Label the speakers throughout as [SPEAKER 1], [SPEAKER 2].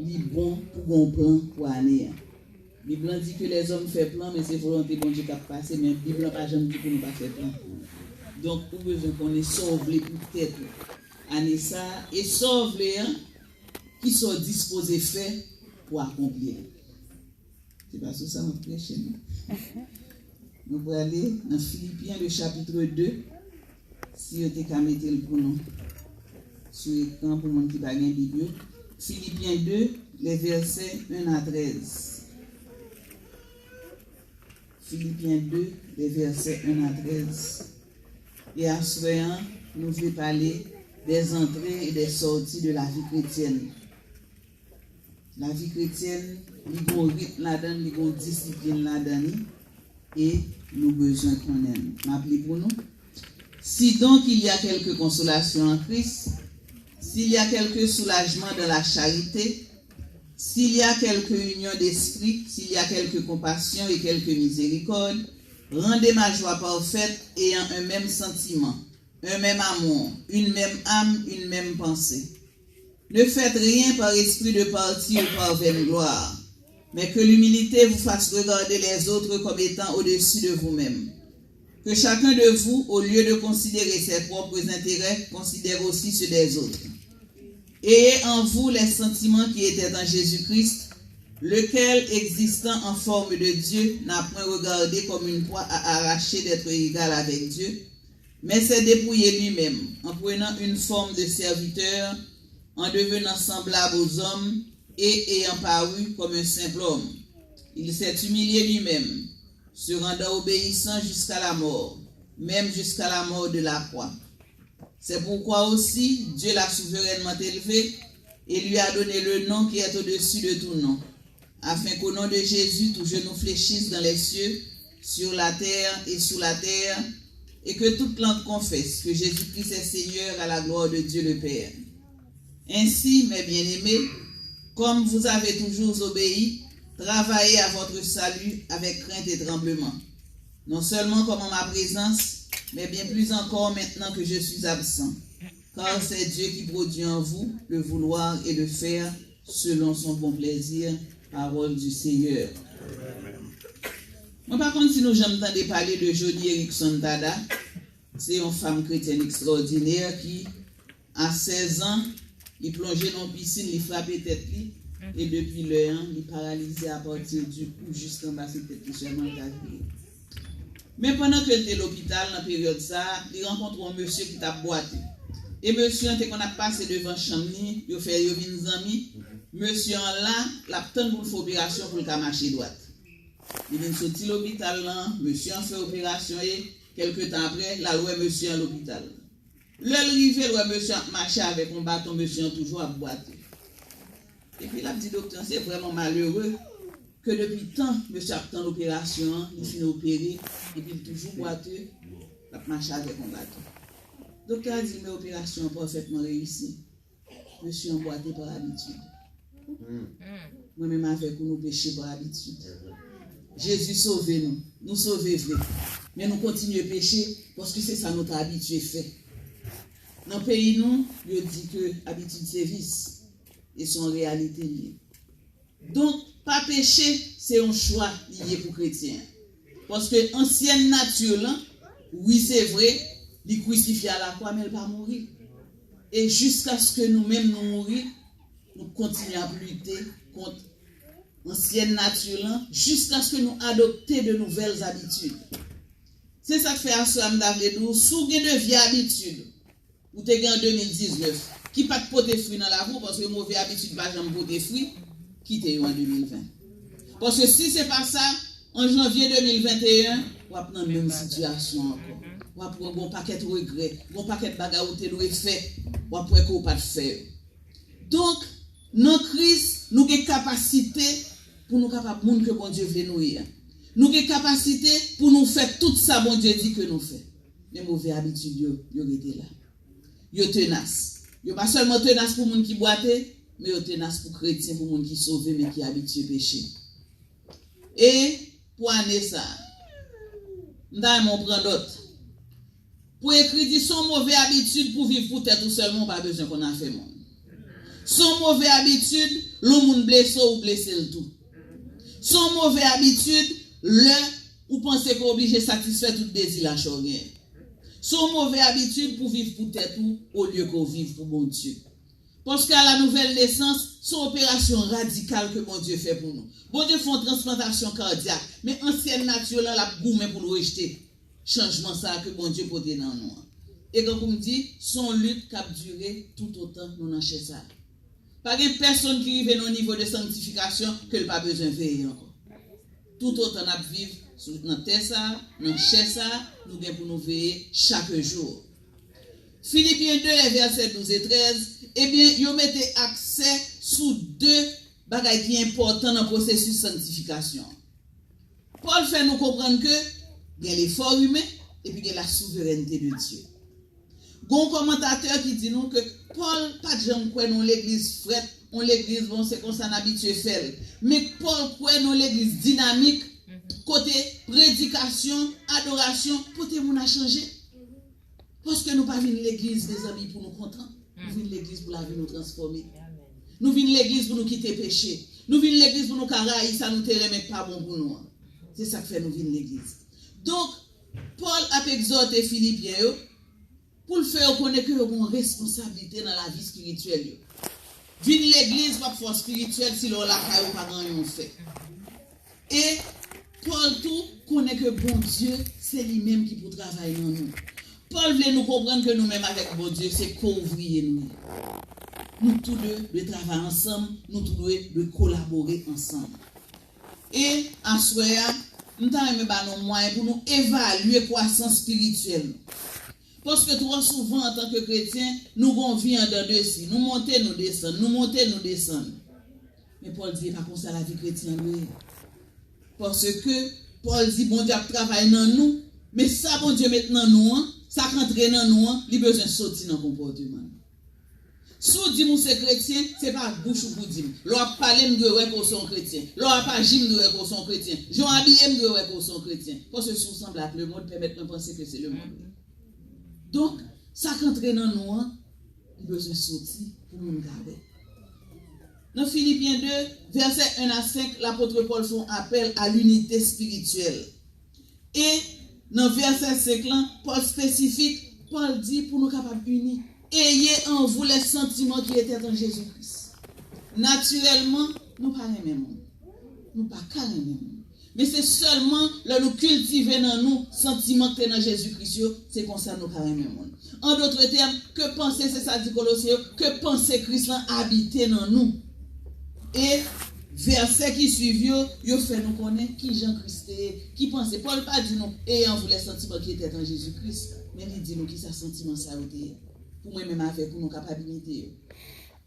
[SPEAKER 1] li bon pour un plan pour année. La Bible dit que les hommes font plan, mais c'est volonté bon Dieu qui a passé, mais la Bible n'a pas jamais dit que nous pas faire plan. Donc, pour besoin qu'on ait sauvé pour tête année ça, et sauver qui sont disposés faire pour accomplir. C'est pas ça mon prêche. Nous allons aller dans Philippiens, le chapitre 2. Si vous avez qu'à mettre le pour nous sur l'écran pour le monde qui va gagner Bible. Philippiens 2, les versets 1 à 13. Philippiens 2, les versets 1 à 13. Et à ce moment, nous voulons parler des entrées et des sorties de la vie chrétienne. La vie chrétienne, il y a un rythme là-dedans, il y a une discipline là-dedans, et nous avons besoin qu'on aime. M'appelez pour nous. Si donc il y a quelque consolation en Christ, s'il y a quelque soulagement dans la charité, s'il y a quelque union d'esprit, s'il y a quelque compassion et quelque miséricorde, rendez ma joie parfaite ayant un même sentiment, un même amour, une même âme, une même pensée. Ne faites rien par esprit de parti ou par vaine gloire, mais que l'humilité vous fasse regarder les autres comme étant au-dessus de vous-même. Que chacun de vous, au lieu de considérer ses propres intérêts, considère aussi ceux des autres. Ayez en vous les sentiments qui étaient en Jésus-Christ, lequel, existant en forme de Dieu, n'a point regardé comme une proie à arracher d'être égal avec Dieu, mais s'est dépouillé lui-même, en prenant une forme de serviteur, en devenant semblable aux hommes, et ayant paru comme un simple homme. Il s'est humilié lui-même, se rendant obéissant jusqu'à la mort, même jusqu'à la mort de la croix. C'est pourquoi aussi Dieu l'a souverainement élevé et lui a donné le nom qui est au-dessus de tout nom, afin qu'au nom de Jésus, tout genou fléchisse dans les cieux, sur la terre et sous la terre, et que toute langue confesse que Jésus-Christ est Seigneur à la gloire de Dieu le Père. Ainsi, mes bien-aimés, comme vous avez toujours obéi, travaillez à votre salut avec crainte et tremblement, non seulement comme en ma présence, mais bien plus encore maintenant que je suis absent, car c'est Dieu qui produit en vous le vouloir et le faire selon son bon plaisir. Parole du Seigneur. Moi, par contre, si nous j'entendais parler de Joni Eareckson Tada, c'est une femme chrétienne extraordinaire qui, à 16 ans, il plongeait dans la piscine, il frappait tête, et depuis le an, il est paralysé à partir du cou jusqu'en bas de tête, seulement il. Mais pendant qu'il était à l'hôpital, dans la période ça, il rencontre un monsieur qui t'a boité. Et monsieur, quand on a passé devant Chamni, il a fait une amis. Monsieur là, la petite pour faire opération pour le marcher droite. Il vient sortir de l'hôpital là, monsieur a fait opération et quelques temps après, la loi monsieur à l'hôpital. L'arrivée, le monsieur a marché avec un bâton, monsieur a toujours à boiter. Et puis la petite docteur, c'est vraiment malheureux que depuis tant, monsieur a fait l'opération, il finit opéré, et puis il toujours boiteux, il a marché avec un bâton. Le docteur a dit, mais l'opération est parfaitement réussie. Monsieur a boité par habitude. Moi-même avec nous péchons par habitude. Jésus sauve nous, nous sauve vrai. Mais nous continuons à pécher parce que c'est ça notre habitude fait. Dans le pays, nous, il dit que l'habitude c'est vice et son réalité liée. Donc, pas pécher, c'est un choix lié pour chrétien. Parce que l'ancienne nature, là, oui, c'est vrai, il crucifie à la croix, mais elle ne va pas mourir. Et jusqu'à ce que nous-mêmes nous mourions, nous continuons à lutter contre l'ancienne nature, là, jusqu'à ce que nous adoptions de nouvelles habitudes. C'est ça que fait Assoam Davidou, sous de vieilles habitudes, ou t'es en 2019, qui pas de poter fruits dans la roue, parce que mauvaise habitude, pas jamais poter fruits, quittez en 2020. Parce que si c'est pas ça, en janvier 2021, on va prendre la même situation encore. On va prendre un bon paquet de regrets, un bon paquet de bagages où tu fait, on va prendre qu'on pas de faire. Donc, dans Christ, nous avons capacité pour nous capables de que bon Dieu veut nous y. Nous avons capacité pour nous faire tout ça bon Dieu dit que nous faisons. Les mauvaises habitudes, ils étaient là. Ils sont tenaces. Ils ne sont pas seulement tenaces pour les gens qui boitent, mais ils sont tenaces pour les chrétiens, pour les gens qui sont sauvés, mais qui habitués au péché. Et pour année ça, nous allons prendre d'autres. Pour écrire, son mauvaise habitude pour vivre pour tête tout seulement, pas besoin qu'on a fait monde. Son mauvaise habitude, le monde blessé ou blessé le tout. Son mauvaise habitude, ou pensez qu'on est obligé de satisfaire tout désir la chorien. Son mauvaise habitude pour vivre pour tête tout au lieu qu'on vive pour mon Dieu. Parce qu'à la nouvelle naissance, c'est une opération radicale que mon Dieu fait pour nous. Bon Dieu fait une transplantation cardiaque, mais ancienne nature là, la gourmet pour nous rejeter. Changement ça que mon Dieu peut donner dans nous. Et quand on me dit, son lutte qui a duré tout autant nous n'en ça. Pas de personne qui arrive au niveau de sanctification que n'a pas besoin de veiller encore. Tout autant nous vivre dans terre ça, dans chair ça, nous devons pour nous veiller chaque jour. Philippiens 2, versets 12 et 13, eh bien, ils mettent accès sur deux bagages qui sont importants dans le processus de sanctification. Paul fait nous comprendre que il y a l'effort humain et puis il y a la souveraineté de Dieu. Il y a un commentateur qui dit nous que Paul, pas de gens qui dans l'église frette, on l'église, bon, c'est comme ça, on habitué faire. Mais Paul, qui dans l'église dynamique, côté prédication, adoration, côté mon a changé. Parce que nous ne venons pas l'église, des amis, pour nous contenter. Nous venons l'église pour la vie nous transformer. Nous venons l'église pour nous quitter péché. Nous venons l'église pour nous carrer, ça nous ne remet pas bon pour nous. C'est ça que fait nous venons l'église. Donc, Paul a exhorté Philippiens pour le faire connaître que vous avez une responsabilité dans la vie spirituelle. Venez l'église pas pour spirituelle si l'on l'a pas rien fait. Et Paul tout connaît que bon Dieu, c'est lui-même qui peut travailler dans nous. Paul voulait nous comprendre que nous-mêmes avec bon Dieu, c'est qu'ouvrier nous. Nous tous deux de travailler ensemble, nous tous deux de collaborer ensemble. Et en soi, nous avons nos moyens pour nous évaluer la croissance spirituelle. Parce que trop souvent, en tant que chrétiens, nous vivons en deux si. Nous montons, nous descendons. Nous montons, nous descendons. Mais Paul dit, pas comme ça la vie chrétienne. Parce que Paul dit, bon Dieu travaille dans nous. Mais ça, bon Dieu, maintenant, nous, ça rentre dans nous, il a besoin de sortir dans le comportement. Si vous dites que c'est chrétien, ce n'est pas bouche ou vous dites. L'on parle de qu'on sont chrétiens. L'on pas gym de qu'on sont chrétiens. J'en habillé de qu'on sont chrétiens. Parce que si vous semblez le monde, permet de penser que c'est le monde. Donc, ça rentre dans nous, il a besoin de sortir pour nous garder. Dans Philippiens 2, versets 1 à 5, l'apôtre Paul fait un appel à l'unité spirituelle. Et dans verset 5, Paul spécifique, Paul dit pour nous capables d'unir. Ayez en vous les sentiments qui étaient en Jésus-Christ. Naturellement, nous ne parlons pas même. Nous ne parlons pas même. Mais c'est seulement là nous cultiver dans nous sentiments qui sont dans Jésus-Christ, c'est comme ça nous parlons même. En d'autres termes, que penser, c'est ça dit Colossiens, que penser Christ habiter dans nous. Et verset qui suivent, il fait nous connaître qui Jean-Christ est, qui pense. Paul pas dit nous, ayant vous les sentiments qui étaient en Jésus-Christ, mais il dit nous qui ça sentiment ça été. Pour moi-même avec pour nos capacités.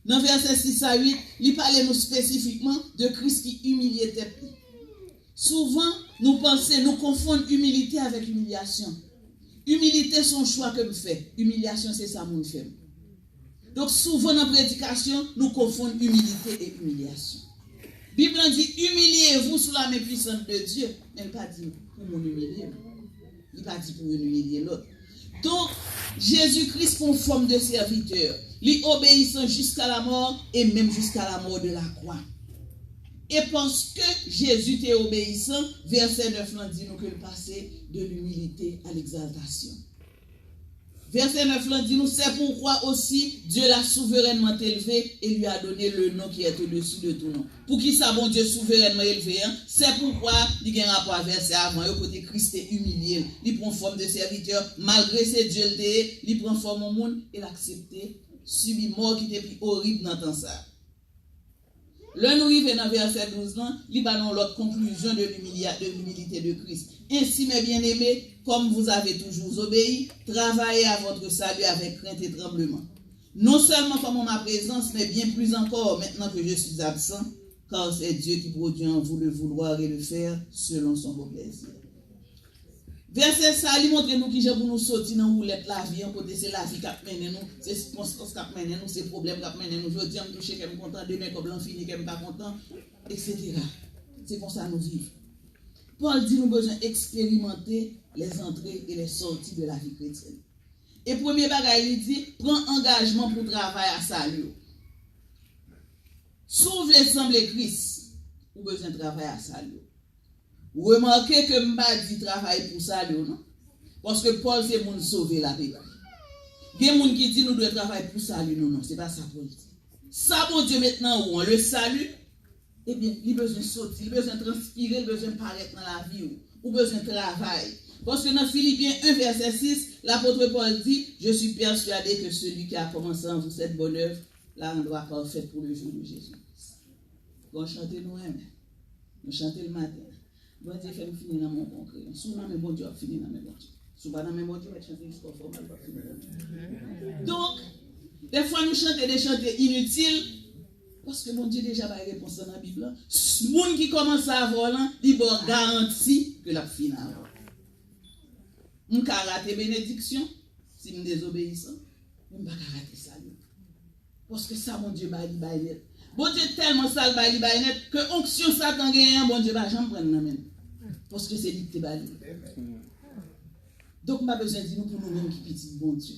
[SPEAKER 1] Dans verset 6 à 8, il parle nous spécifiquement de Christ qui humiliait tête. Souvent, nous pensons, nous confondons humilité avec humiliation. Humilité, c'est un choix que nous faisons. Humiliation, c'est ça que nous faisons. Donc, souvent dans la prédication, nous confondons humilité et humiliation. La Bible dit, humiliez-vous sous la main puissante de Dieu. Elle n'a pas dit pour nous humilier. Il n'a pas dit pour nous humilier l'autre. Donc, Jésus-Christ conforme de serviteur, lui obéissant jusqu'à la mort et même jusqu'à la mort de la croix. Et parce que Jésus était obéissant, verset 9 dit nous que le passé de l'humilité à l'exaltation. Verset 9 dit nous, c'est pourquoi aussi Dieu l'a souverainement élevé et lui a donné le nom qui est au-dessus de tout nom. Pour qui ça, bon Dieu souverainement élevé, c'est pourquoi il y a un rapport à verset avant, au côté Christ est humilié, il prend forme de serviteur, malgré ses dieux, il prend forme au monde et l'accepte, subit mort qui était plus horrible dans temps ça. Là, nous arrivons dans verset 12, il va dans l'autre conclusion de l'humilité de Christ. Ainsi, mes bien-aimés, comme vous avez toujours obéi, travaillez à votre salut avec crainte et tremblement. Non seulement comme en ma présence, mais bien plus encore maintenant que je suis absent, car c'est Dieu qui produit en vous le vouloir et le faire selon son beau plaisir. Verset ça, il montre nous qui j'ai pour nous sortir dans roulette la vie, en côté c'est la vie qui mène nous, c'est circonstances qui mène nous, c'est problèmes qui mène nous, je dis me toucher qu'elle me content, demain comme l'en fini qu'elle me pas content, etc. C'est comme ça nous vivons. Paul dit nous besoin d'expérimenter les entrées et les sorties de la vie chrétienne. Et premier bagage, il dit, prends engagement pour travailler à salut. S'ouvre l'Assemblée Christ, ou besoin de travailler à salut. Vous remarquez que m'a dit travail pour salut, non? Parce que Paul, c'est mon sauver la paix. Il y a des gens qui disent nous devons travailler pour salut. Non, non, ce n'est pas ça Paul dit. Ça, bon Dieu, maintenant, où on le salue, eh bien, il a besoin de sortir, il a besoin de transpirer, il a besoin de paraître dans la vie, ou besoin de travail. Parce que dans Philippiens 1, verset 6, l'apôtre Paul dit, je suis persuadé que celui qui a commencé en vous cette bonne œuvre, la rendra parfaite pour le jour de Jésus. On chante nous-mêmes, on chante le matin. Bon Dieu fait nous finir dans mon bon crayon. Souvent, mes bon Dieu a fini dans mes bon Dieu. Souvent, dans mes bon Dieu, on va chanter jusqu'au fond, on va finir. Donc, des fois, nous chantons des chants inutiles, parce que mon Dieu déjà pas réponse dans la Bible. Le monde qui commence à avoir, il va garantir que la fin à avoir. Je vais rater bénédiction, si je désobéissant, je ne vais pas rater ça. Parce que ça, mon Dieu, va li net. Bon Dieu tellement sale, va li net, que onction Satan gagne, bon Dieu va jamais prendre la main. Parce que c'est lui qui te bali. Donc, je n'ai pas besoin de dire pour nous-mêmes qui petit bon Dieu.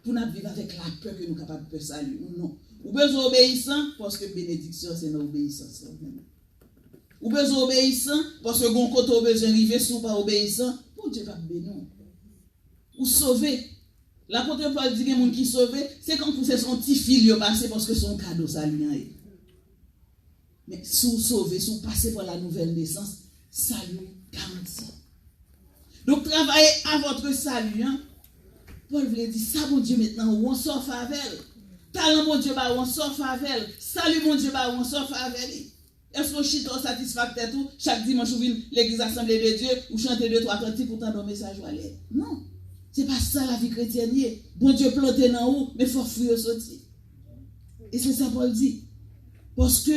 [SPEAKER 1] Pour nous vivre avec la peur que nous sommes capables de saluer. Non. Ou besoin obéissant, parce que bénédiction, c'est notre obéissance. Ou besoin obéissant, parce que bon côté besoin d'arriver, si vous pas obéissant, bon Dieu va bénir. Ou sauver. L'apôtre Paul dit que les gens qui sauvent, c'est quand vous son petit fil passé parce que son cadeau ça lui. Mais si vous sauvez, si vous passez par la nouvelle naissance, salut garanti. Donc travaillez à votre salut. Hein? Paul voulait dire ça, mon Dieu, maintenant, où on sort avec. Talent, mon Dieu, on sort avec. Salut, mon Dieu, on sort avec. Est-ce que je suis trop satisfacteur tout? Chaque dimanche, vous venez l'église Assemblée de Dieu, ou chantez 2-3 cantiques pour t'en donner message. Non. C'est pas ça la vie chrétienne. Bon Dieu planté dans où, mais il faut fuir sortir. Et c'est ça Paul dit. Parce que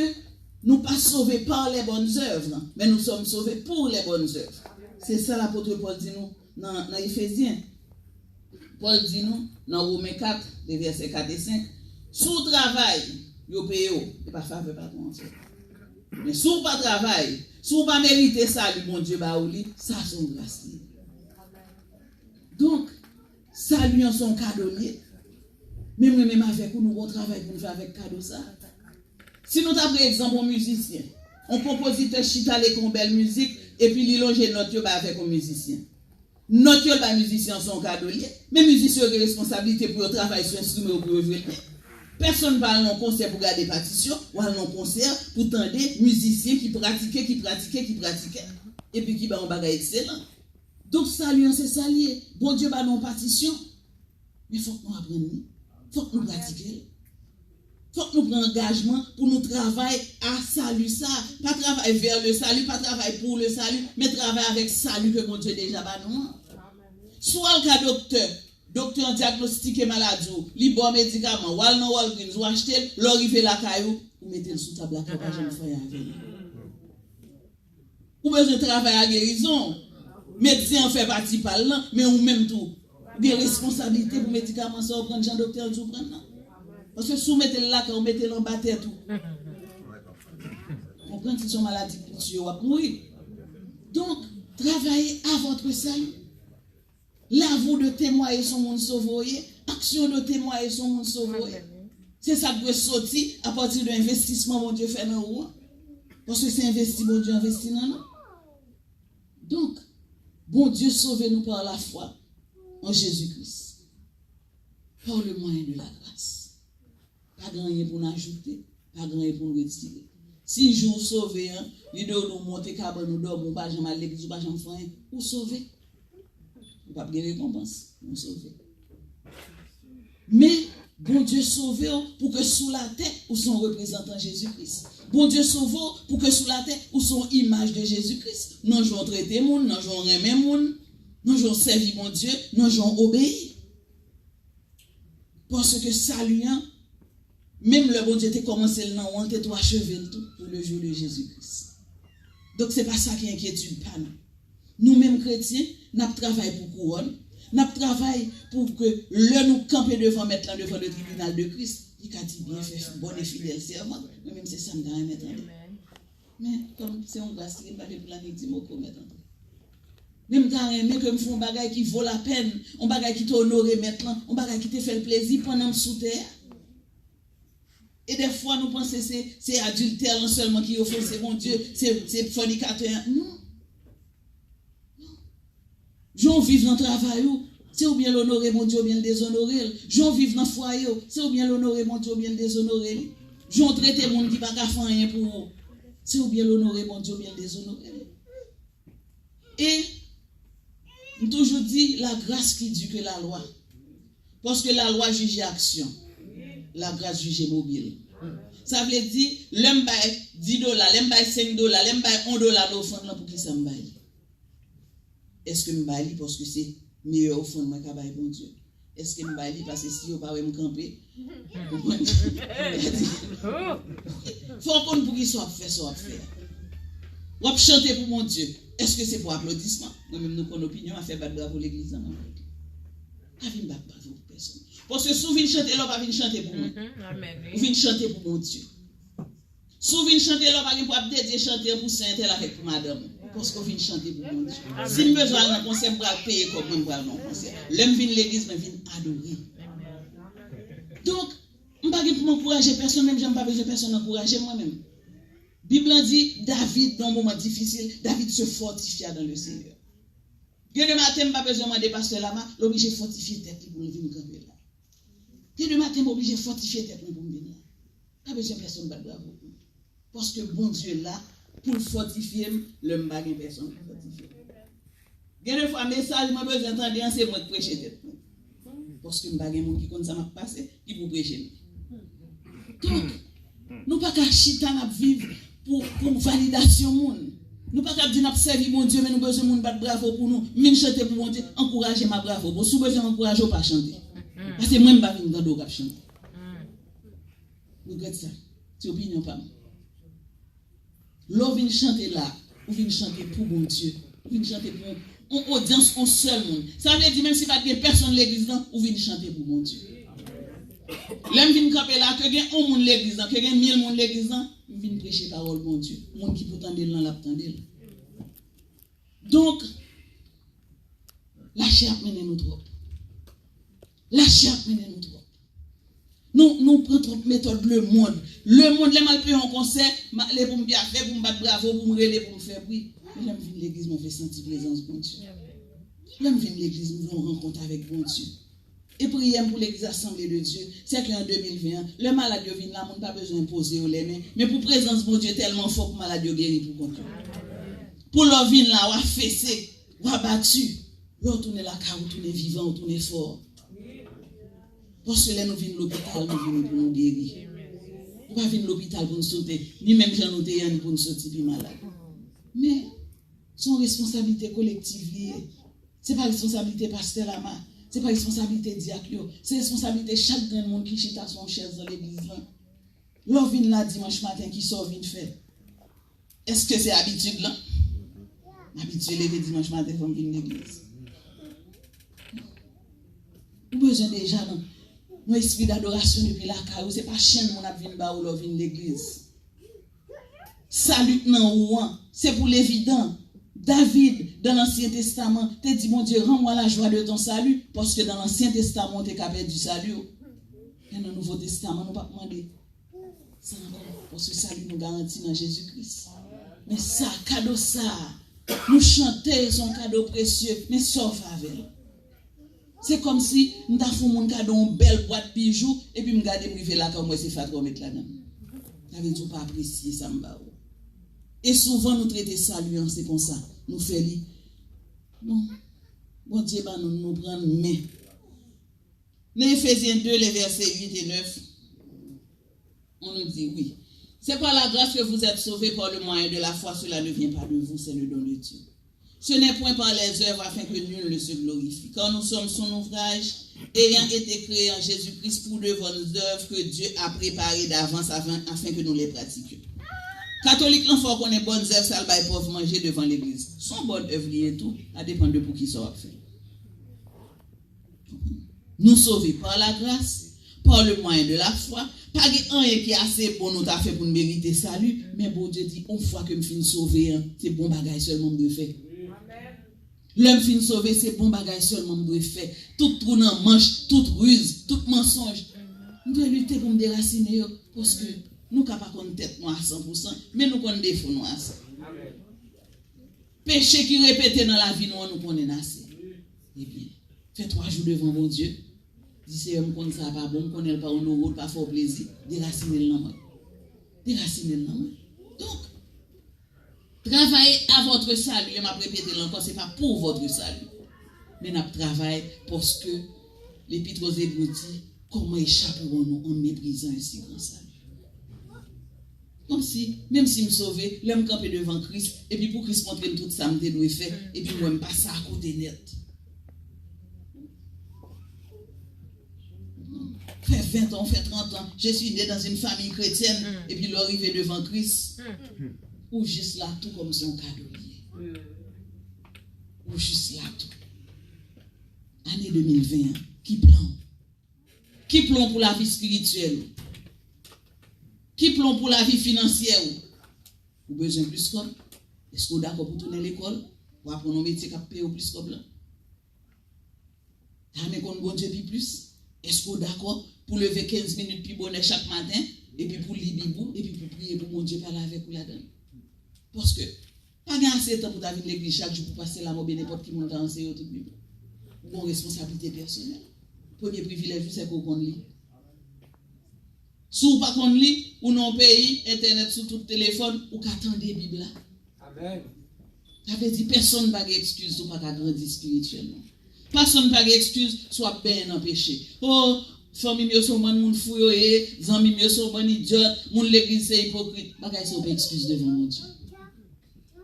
[SPEAKER 1] nous ne sommes pas sauvés par les bonnes œuvres, mais nous sommes sauvés pour les bonnes œuvres. C'est ça l'apôtre Paul dit nous dans Éphésiens. Paul dit nous dans Romains 4, les versets 4 et 5, sous travail, vous payez, et pas faveur par toi. Mais sous pas travail, sous pas mériter ça, le bon Dieu va oublier, ça son grâce. Donc, salut en son cadeau. Même avec nous, nous travaillons pour nous faire avec cadeau ça. Si nous avons par exemple un musicien, un compositeur chita les con belle musique, et puis il longe notre avec un musicien. Notre musicien son cadeau. Mais musicien a une responsabilité pour travailler sur l'instrument ou pour jouer. Personne ne va à un concert pour garder partition, ou à un concert pour tendre musiciens qui pratiquaient, et puis qui va en bagage excellent. Donc, salut, c'est salier. Bon Dieu va non partition. Mais il faut que nous apprenions. Il faut que nous pratiquions. Il faut que nous prenions engagement pour nous travailler à salut ça. Pas travailler vers le salut, pas travailler pour le salut, mais travailler avec salut que mon Dieu déjà va nous. Soit le cas docteur diagnostique maladie, li bon médicament, ou al non Walgreens, ou acheter, l'orive la caillou, ou mettez le sous table là pour pas jamais faire avec. Ou besoin de travailler à guérison. Médecin fait partie par là, mais ou même tout. Des responsabilités pour médicaments, ça, prendre Jean docteur, vous prendre. Parce que si vous mettez là, quand vous mettez l'en bas tout. Vous comprenez qu'ils sont maladies pour tuer ou à mourir. Donc, travaillez à votre salut. Là, vous de témoigner son monde sauvé, action de témoigner son monde sauvé. C'est ça que vous sortir à partir de l'investissement, mon Dieu fait dans vous. Parce que c'est investi, mon Dieu investi dans nous. Donc, bon Dieu sauve-nous par la foi en Jésus-Christ. Par le moyen de la grâce. Pas grand rien pour nous ajouter, pas grand rien pour nous retirer. Si jour sauvé, il doit nous monter car nous dormons, pas jamais à l'église, pas jamais faire, ou sauver. Ou pas de récompense, nous sauver. Mais bon Dieu sauve pour que sous la tête ou son représentant Jésus-Christ. Bon Dieu sauve pour que sous la tête ou son image de Jésus-Christ. Nous jouons traiter moun, nous jouons aimer moun, nous jouons servir mon Dieu, nous jouons obéir. Parce que saluant, même le bon Dieu t'a commencé le nom, on t'a tout achevé tout pour le jour de Jésus-Christ. Donc c'est pas ça qui inquiète pas nous. Nous-mêmes chrétiens, nous travaillons pour couronne. Nous travaillons pour que le nous camper devant mettre devant le tribunal de Christ. Il a dit bien fait bon et fidèle serment. Même c'est ça que je vais mettre en place. Mais comme c'est un grâce, il va faire pour la nuit de mettre en place. Même quand on que me font un bagage qui vaut la peine, un bagage qui t'honore maintenant, un bagage qui te fait le plaisir pendant sous terre. Et des fois, nous pensons que c'est adultère non seulement qui offense mon Dieu, c'est fornicateur. Non. J'en vive dans le travail, c'est ou bien l'honorer mon Dieu ou bien le déshonorer. J'en vive dans le foyer, c'est ou bien l'honorer mon Dieu ou bien le déshonorer. J'en traite les gens qui ne pas faire rien pour vous, c'est ou bien l'honorer mon Dieu ou bien le déshonorer. Et, nous toujours dit la grâce qui dit que la loi. Parce que la loi juge action. La grâce juge mobile. Ça veut dire, l'homme baille $10, l'homme baille $5, l'homme baille $1 d'offrande pour qui ça me baille. Est-ce que je baille parce que c'est meilleur offrande que baille bon Dieu? Est-ce que je baille parce que si je ne pas me camper? Faut qu'on pour qu'il soit fait, soit fait. Ou à chanter pour mon Dieu. Est-ce que c'est pour applaudissement? Nous-mêmes, nous avons une opinion à faire battre bravo l'église. Pas venir battre bravo pour personne. Parce que si vous venez chanter, là, pas venir chanter pour moi. Vous venez chanter pour mon Dieu. Si vous venez chanter, là, pas venir pour dédier chanter pour Saint-Tel avec pour madame. Parce que vous venez chanter pour mon Dieu. Si je besoin d'un concert, je vais payer comme je vais dans un concert. L'homme vient l'église, mais vient adorer. Donc, je ne vais pas m'encourager personne, même je n'ai pas besoin de personne d'encourager moi-même. La Bible dit, David, dans un moment difficile, David se fortifia dans le Seigneur. Bien de matin, je n'ai pas besoin de demander pasteur là-bas, l'obligé de fortifier tête pour venir me camper là. Bien de matin, je obligé de fortifier tête pour venir là. Pas besoin de personne de bravo. Parce que bon Dieu est là, pour fortifier, le mbague personne pour fortifier. Bien de fois, message, je besoin d'entendre, c'est moi qui prêcher tête. Parce que mbague mon qui compte ça m'a passé, qui pour prêcher. Donc, nous pas qu'à chita n'a vivre pour validation monde. Nous pas qu'à dire n'a servir mon Dieu mais nous besoin monde battre bravo pour nous, min chanter pour mon Dieu, encourager ma bravo. Bon sous besoin encourager pas chanter. Parce que moi pas venir dans do cap chanter. Regarde ça. C'est opinion pas. L'on vient chanter là, ou vient chanter pour mon Dieu, ou vient chanter pour une audience au seul monde. Ça veut dire même si pas de personne l'église là, ou vient chanter pour mon Dieu. L'homme vient camper là, que gen 1 monde l'église, que gen 1000 monde l'église, vient prêcher parole bon Dieu. Monde qui peut tendre là l'attendre. Donc la chair mène nous trop. La chair mène nous trop. Nous prenons trop méthode le monde. Le monde les mal payé en concert, les pour me bien faire, pour me battre bravo, pour me relayer, pour me faire bruit. Mais l'homme vient l'église, me fait sentir présence bon Dieu. L'homme vient l'église, nous avons rencontre avec bon Dieu. Et prière pour l'église assemblée de Dieu, c'est qu'en 2020, le malade vient là, on n'a pas besoin de poser les mains, mais pour présence de Dieu tellement fort que le malade guéri pour compte. Pour leur vin là, ou à fessé, ou à battu, l'autre tourne la car, ou tourne vivant, ou tourne fort. Parce que là, nous venons l'hôpital, nous venons pour nous guérir. Nous ne venons l'hôpital pour nous sauter, ni même j'en ai pour nous sortir plus malade. Mais, c'est une responsabilité collective liée. Ce n'est pas responsabilité pasteur Lama. Ce n'est pas responsabilité diacre, c'est responsabilité chaque grand monde qui chita son chaise dans l'église. L'on vient là dimanche matin qui sort vient faire. Est-ce que c'est habitude là? Habitude lever dimanche matin pour venir l'église. Nous besoin déjà non. Nos esprits d'adoration depuis la caille, c'est pas chaîne mon a vinn ba ou l'on vient l'église. Salut nan ou c'est pour l'évident. David, dans l'Ancien Testament, te dit, mon Dieu, rends-moi la joie de ton salut, parce que dans l'Ancien Testament, tu es capable du salut. Et dans le Nouveau Testament, nous ne pouvons pas demander ça encore, parce que le salut nous garantit dans Jésus-Christ. Mais ça, cadeau ça, nous chanter son cadeau précieux, mais sauf avec. C'est comme si nous avons fait un cadeau, une belle boîte de bijoux, et puis nous gardons privé là, comme moi, c'est fait qu'on mette là-dedans. Ça veut dire pas apprécier ça, et souvent nous traitons salut, c'est comme ça. Nous faisons. Non. Bon Dieu, nous prenons main. Dans Éphésiens 2, les versets 8 et 9, on nous dit oui. C'est par la grâce que vous êtes sauvés par le moyen de la foi. Cela ne vient pas de vous, c'est le don de Dieu. Ce n'est point par les œuvres afin que nul ne se glorifie. Car nous sommes son ouvrage, ayant été créés en Jésus-Christ pour de bonnes œuvres que Dieu a préparées d'avance afin que nous les pratiquions. Catholique, l'enfant qu'on est bonnes œuvres, ça le bail pauvre manger devant l'église. Son bonne œuvre et tout, ça dépend de pour qui ça va faire. Nous sauvés par la grâce, par le moyen de la foi. Pas rien qui est assez pour nous fait pour nous mériter salut, mais bon Dieu dit, une fois que je finis sauvé, c'est bon bagage seulement de faire. L'homme fin sauvé, c'est bon bagage seulement de faire. Tout trou dans manche, toute ruse, tout mensonge. Nous devons lutter pour me déraciner parce que nous ne sommes pas contre tête à 100%, mais nous connaissons défaut nous à 100%. Péché qui répète dans la vie, nous connaissons assez. Eh bien, fais 3 jours devant mon Dieu. Dis c'est me connaît ça pas bon, me connaît pas on rôle pas fort plaisir, déraciner le nom. Déraciner le nom. Donc travaillez à votre salut, je m'a répété encore, c'est pas pour votre salut. Mais nous travaillons parce que l'Épître aux Hébreux dit comment échapperons-nous en méprisant un si grand salut. Comme si, même si je me sauvais, je me campais devant Christ, et puis pour Christ montrer tout ça, je dois faire, et puis moi je me passe à côté net. Fait 20 ans, fait 30 ans, je suis né dans une famille chrétienne, et puis l'arrivée devant Christ, ou juste là, tout comme son cadeau. Ou juste là, tout. Année 2020, qui plan? Qui plan pour la vie spirituelle? Qui plan pour la vie financière? Vous avez besoin de plus comme? Est-ce que vous êtes d'accord pour tourner l'école? Ou apprendre un métier qui a payé plus comme là? Vous avez bon Dieu plus? Est-ce que vous êtes d'accord pour lever 15 minutes plus bonheur chaque matin? Et puis pour lire Bible, et puis pour prier pour mon Dieu parler avec vous là-dedans? Parce que, pas assez de temps pour venir à l'église chaque jour pour passer là, mais n'importe qui monte à enseigner toute Bible. Bon responsabilité personnelle. Premier privilège, c'est qu'on lit. Si vous ne pouvez pas lire, ou non pays, internet sur tout téléphone, ou qu'attendez la Bible là. Amen. Ça veut dire personne n'a d'excuse pour pas grandir spirituellement. Personne n'a d'excuse soit bien en péché. Oh, famille mieux sont bon monde fouillé, amis mieux sont bon idiot, monde l'église c'est hypocrite. Bagay c'est pas excuse devant mon Dieu.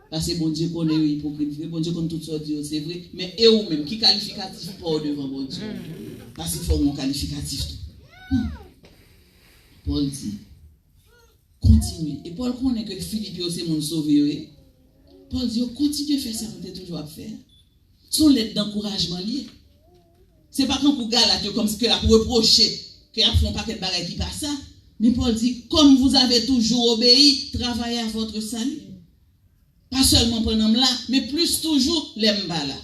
[SPEAKER 1] Parce que bon Dieu connaît hypocrite, bon Dieu connaît toutes sortes de c'est vrai, mais et ou même qui qualificatif pas devant mon Dieu. Parce qu'il faut mon qualificatif tout. Paul dit continue. Et Paul connaît que Philippe c'est mon sauvé. Paul dit continue à faire ça que tu toujours à faire. Son lettre d'encouragement lié. C'est pas quand pour Galate comme ce que la reprocher qu'ils font pas de bagaille qui passe ça. Mais Paul dit comme vous avez toujours obéi, travaillez à votre salut. Pas seulement pendant là, mais plus toujours l'aime là.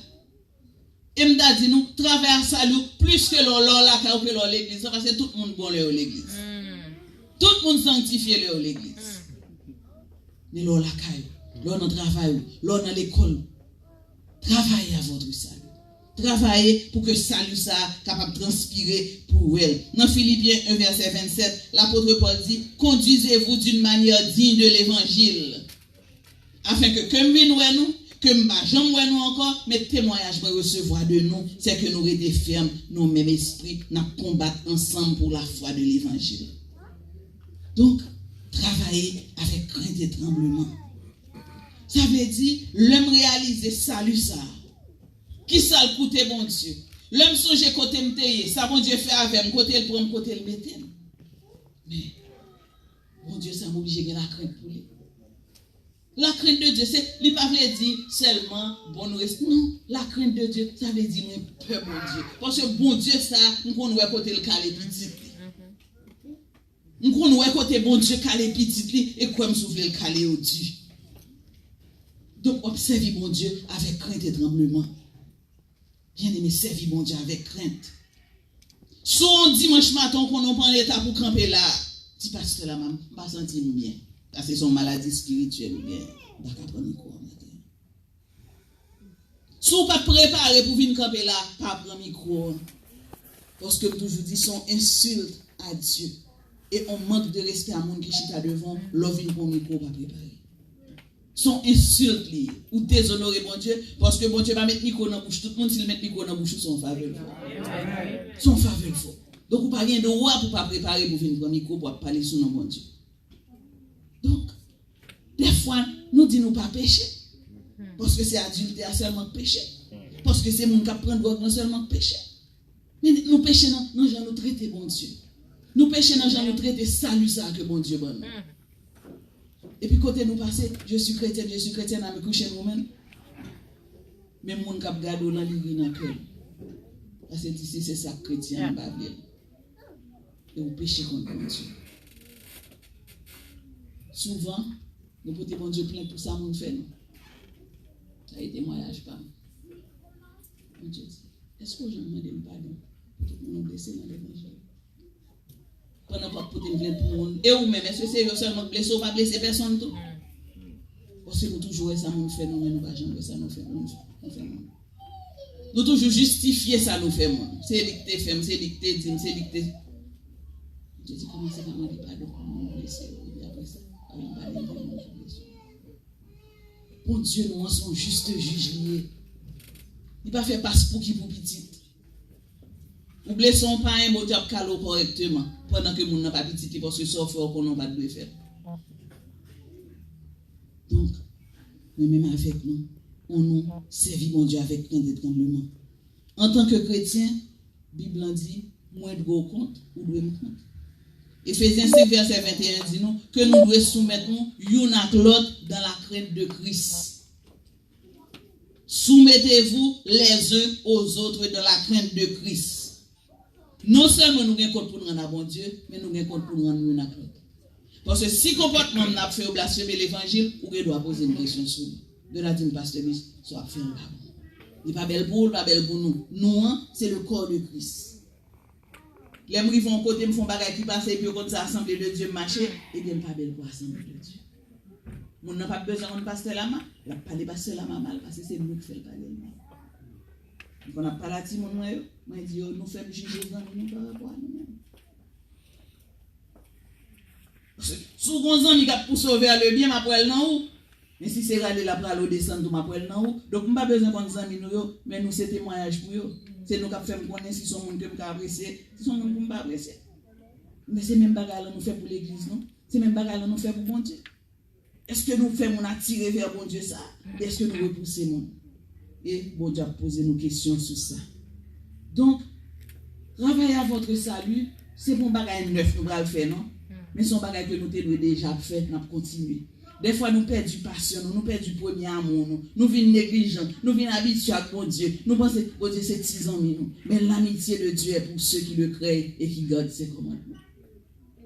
[SPEAKER 1] Et m'da dit nous travaillez à salut plus que l'on là que l'on l'église parce que tout le monde bon l'église. Tout le monde sanctifié l'église. Mais l'on la caille, l'on en travail, l'on dans l'école. Travaillez à votre salut. Travaillez pour que salut ça capable de transpirer pour elle. Dans Philippiens 1 verset 27, l'apôtre Paul dit conduisez-vous d'une manière digne de l'évangile. Afin que nous, que nous encore, mais témoignage pour recevoir de nous, c'est que nous restions fermes, nos mêmes esprits, nous combattons ensemble pour la foi de l'évangile. Donc, travailler avec crainte et tremblement. Ça veut dire, l'homme réaliser salut ça. Qui ça le coûte bon Dieu? L'homme songe côté m'teye, ça bon Dieu fait avec moi, côté le prend, côté le mette. Mais, bon Dieu, ça m'oblige de la crainte pour lui. La crainte de Dieu, c'est, il ne veut pas dire seulement bon reste. Non, la crainte de Dieu, ça veut dire peur bon Dieu. Parce que bon Dieu, ça, nous connaissons côté le calé petit. Nous connaissons côté bon Dieu calé petit, et quoi me souffle le calé au-dessus. Donc, observez bon Dieu avec crainte et tremblement. Bien aimé, servez bon Dieu avec crainte. Soit dimanche matin, qu'on prend l'état pour camper là, dis pasteur là, je ne pas sentir bien. Parce que c'est une maladie spirituelle ou bien, d'accord, prendre quoi matin. Si vous pas préparé pour venir camper là, pas prendre micro. Parce que toujours dit son insulte à Dieu. Et on manque de respect à monde qui chita devant, l'on vient pour micro pas préparé. Son insulte lié ou déshonorer bon Dieu parce que bon Dieu va mettre micro dans la bouche. Tout le monde s'il met micro dans la bouche, son faveur fort. Son faveur fort. Donc vous pas rien de roi pour pas préparer pour venir prendre micro pour parler sous nom bon Dieu. Donc, des fois, nous disons pas pécher. Parce que c'est adultère seulement péché. Parce que c'est mon qui prend drogue seulement péché. Mais nous péchons, nous allons nous traiter bon Dieu. Nous péchons, nous allons nous traiter salut ça que bon Dieu bon. Et puis côté nous passer, je suis chrétienne à me coucher nous-mêmes. Même mon cap gado dans l'île dans cœur. Parce que ici c'est ça chrétien en Babel. Et vous péchez contre bon Dieu. Souvent, nous portons bon Dieu plein pour ça, nous fait nous. Ça a été témoignage pas. Mon Dieu dit, est-ce que je me demande pardon pour tout le monde blessé dans l'évangile? pendant pas pour plainte pour monde et ou même est-ce que c'est seulement blessé ou pas blessé personne tout parce que nous toujours ça nous fait nous mais nous pas jamais ça nous fait nous toujours justifier ça nous fait monde c'est dicté fait c'est dicté dit c'est dicté je dis comment c'est comment dit pardon comment blessé et après ça on va aller bon Dieu nous sommes juste juge lié il pas fait passe pour qui pour petit ou blessons pas un bon job calo correctement pendant que moun n'a pas petit parce que ça fait qu'on n'a pas de faire donc même avec nous on nous servit mon Dieu avec plein de tremblement en tant que chrétien Bible dit moins de gros compte ou doit me compte Éphésiens 5 verset 21 dit nous que nous devons soumettre nous l'un à l'autre dans la crainte de Christ. Soumettez-vous les uns aux autres dans la crainte de Christ. Non seulement nous avons compte pour nous rendre à bon Dieu, mais nous avons compte pour nous rendre l'un à l'autre. Parce que si comportement n'a fait blasphémer l'évangile, vous devez poser une question sur lui. De la dîme pasteur, soit fait un bâton. Il n'est pas belle pour pas belle pour nous. Nous, c'est le corps de Christ. Les gens qui vont côté, me font bagaille qui passe et puis quand ça assemblée de Dieu marcher, et bien pas belle pour assemblée de Dieu. On n'a pas besoin de pasteur la main, il n'a pas de pasteur la main mal parce que c'est nous qui faisons parler mal. On n'a pas la team, moi dit nous faisons juger dans nous par rapport à nous-mêmes. Souvent, il a pour sauver le bien, ma poêle non ou. Mais si c'est regarder la pralo descendre, ma poêle non ou. Donc, on n'a pas besoin qu'on nous amène nous, mais nous, c'est témoignage pour eux. C'est nous qui faisons connaître si son monde que nous apprécier, si son monde que nous apprécier. Mais c'est même bagarre nous fait pour l'église, non? C'est même bagarre nous fait pour bon Dieu. Est-ce que nous faisons attirer vers bon Dieu ça? Est-ce que nous repoussons mon? Et bon Dieu a posé nos questions sur ça. Donc, travailler à votre salut, c'est pour bagarre neuf nous allons le faire, non? Mais son bagarre que nous devons déjà faire, nous continuer. Des fois, nous perdons du passion, nous perdons du premier amour, nous venons négligents, nous venons habitués à mon Dieu. Nous pensons que bon Dieu, c'est 6 ans, mais l'amitié de Dieu est pour ceux qui le créent et qui gardent ses commandements.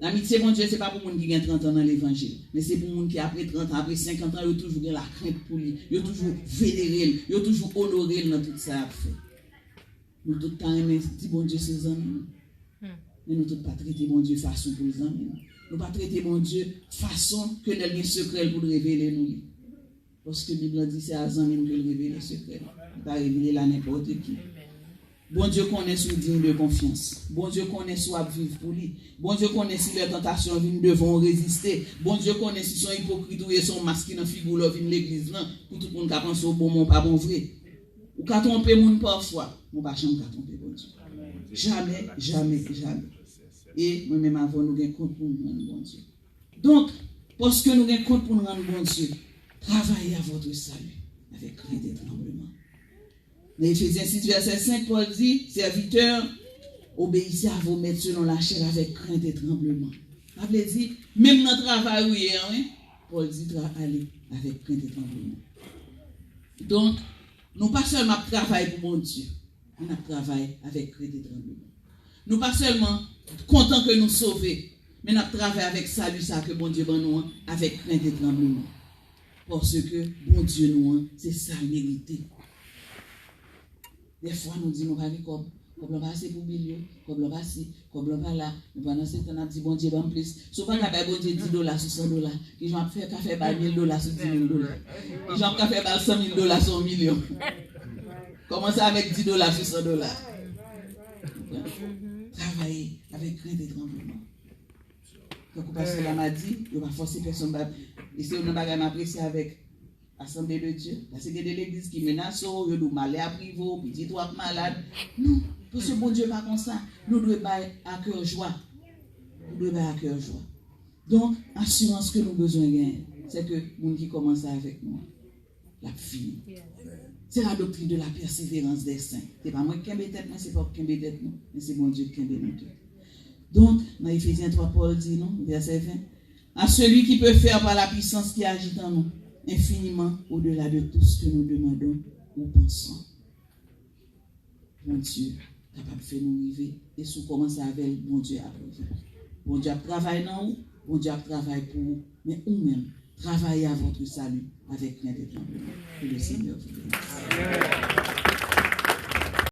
[SPEAKER 1] L'amitié, mon Dieu, ce n'est pas pour les gens qui ont 30 ans dans l'évangile, mais c'est pour les gens qui, après 30 ans, après 50 ans, ils ont toujours la crainte pour lui, ils ont toujours vénéré, ils ont toujours honoré dans tout ça à faire. Nous tout le temps aimons, dit bon Dieu, ses amis. Mais nous ne pas traiter mon Dieu façon pour les amis. Nous ne pas traiter mon Dieu façon que les liens secrets pour révéler nous. Parce que la Bible dit c'est à Zami que le révéler secret. Il ne va révéler là n'importe qui. Bon Dieu connaît sous digne de confiance. Bon Dieu connaît sous à vivre pour lui. Bon Dieu connaît si les tentations viennent devant résister. Bon Dieu connaît si son hypocrite ou son masque dans figure là vient l'église là pour tout le monde qui pense au bon mon pas bon vrai. Ou qu'a tromper monde parfois, on va jamais tromper bon Dieu. Jamais, jamais, jamais. Et moi-même avant nous avons compte pour nous rendre bon Dieu. Donc, parce que nous avons compte pour nous rendre bon Dieu, travaillez à votre salut avec crainte et tremblement. Dans Éphésiens 6, verset 5, Paul dit, serviteurs, obéissez à vos maîtres selon la chair avec crainte et tremblement. Ça veut dire, même dans le travail où il est, hein, Paul dit, allez avec crainte et tremblement. Donc, nous pas seulement travailler pour mon Dieu, on a travaillé avec crainte et tremblement. Nous pas seulement contents que nous sauver, mais nous travaillons avec salut ça que bon Dieu nous avec crainte et tremblement. Parce que bon Dieu nous c'est ça mérité. Des fois nous disons nous pas comme pas assez pour millions, comme pas assez, comme pas là, nous pendant ce temps on dit bon Dieu en plus. Souvent quand bon Dieu $10 sur $100, ils vont faire café $1000 sur $10,000. Ils vont café $100,000 sur $1 million. Commencez avec $10 sur $100. Travailler avec crainte et tremblement. Donc, parce que là m'a dit, il va forcer personne. Et c'est une bagarre m'apprécier avec l'Assemblée de Dieu. Parce que de l'église qui menace, il doit mal à privé, petit ou malade. Non, parce que bon Dieu pas comme ça. Nous devons être à cœur joie. Nous devons être à cœur joie. Donc, assurance que nous avons besoin de gagner, c'est que les gens qui commencent avec nous, la fille. C'est la doctrine de la persévérance des saints. Ce n'est pas moi qui ai tête, mais c'est pas qui ai tête, mais c'est mon Dieu qui a nous. Donc, dans Éphésiens 3, Paul dit, non, verset 20, à celui qui peut faire par la puissance qui agit en nous, infiniment au-delà de tout ce que nous demandons ou pensons. Mon Dieu, capable de faire nous arriver, et si on commence avec mon Dieu à présent. Bon Dieu travaille dans nous, bon Dieu travaille pour vous, mais vous-même, travaillez à votre salut avec crainte et tremblement. Que le Seigneur vous bénisse.